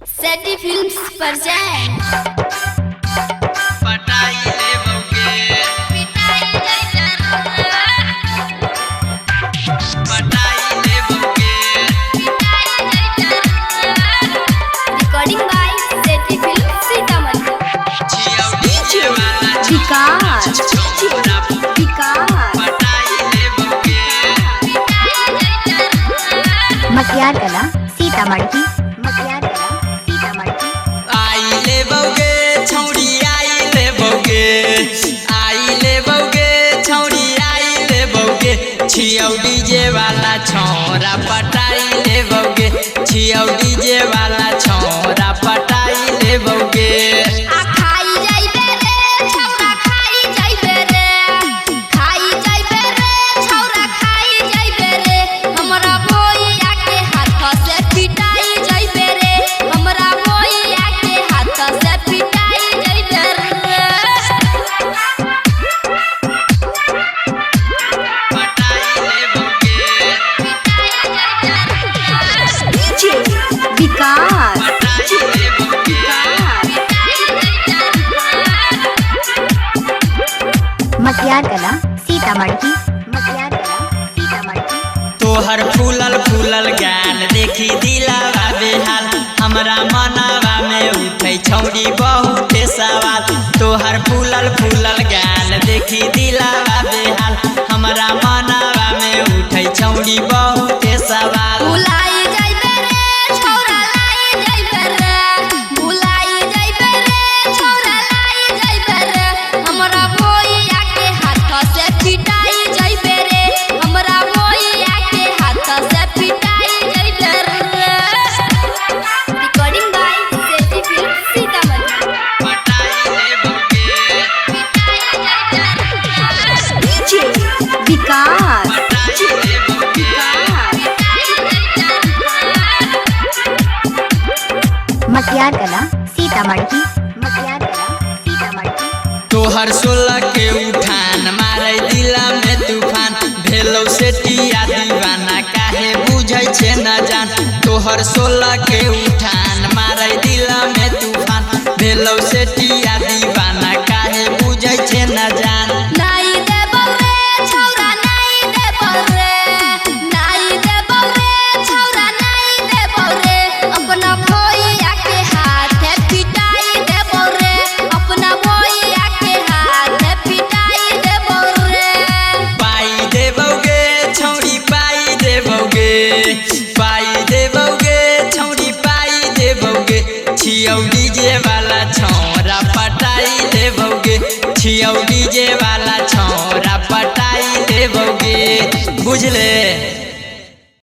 सेटी फिल्म्स पर जाए रिकॉर्डिंग बाय सेटी फिल्म्स सीतामढ़ी। मक्यार कला सीतामढ़ी। आई ले बौगे छौड़ी आई ले बौगे छौड़ी आई ले बौगे छियौ डीजे वाला छौरा पटाई ले बौगे छियौ डीजे वाला छौरा पटाई ले बौगे। मक्यार कला सीतामढ़ी। तोहर फूलल फूलल गाल देखी दिलावा बेहाल हमरा मनवा में उठै छौड़ी बहुत सवाल। तोहर फूलल फूलल गाल देखी दिलावा बेहाल हमरा मनवा में उठै छौड़ी बहुत सवाल। मक्यार कला सीतामढ़ी। तोहर 16 के उठान मारे दिला में तूफान भेलौ सेटिया दीवाना काहे बुझै छे न जान। तोहर 16 के उठान मारे दिला में तूफान भेलौ सेटिया दीवाना काहे बुझै छे न जान। छियौ डीजे वाला छौरा पटाई देबौगे छियौ डीजे वाला छौरा पटाई देबौगे बुझले।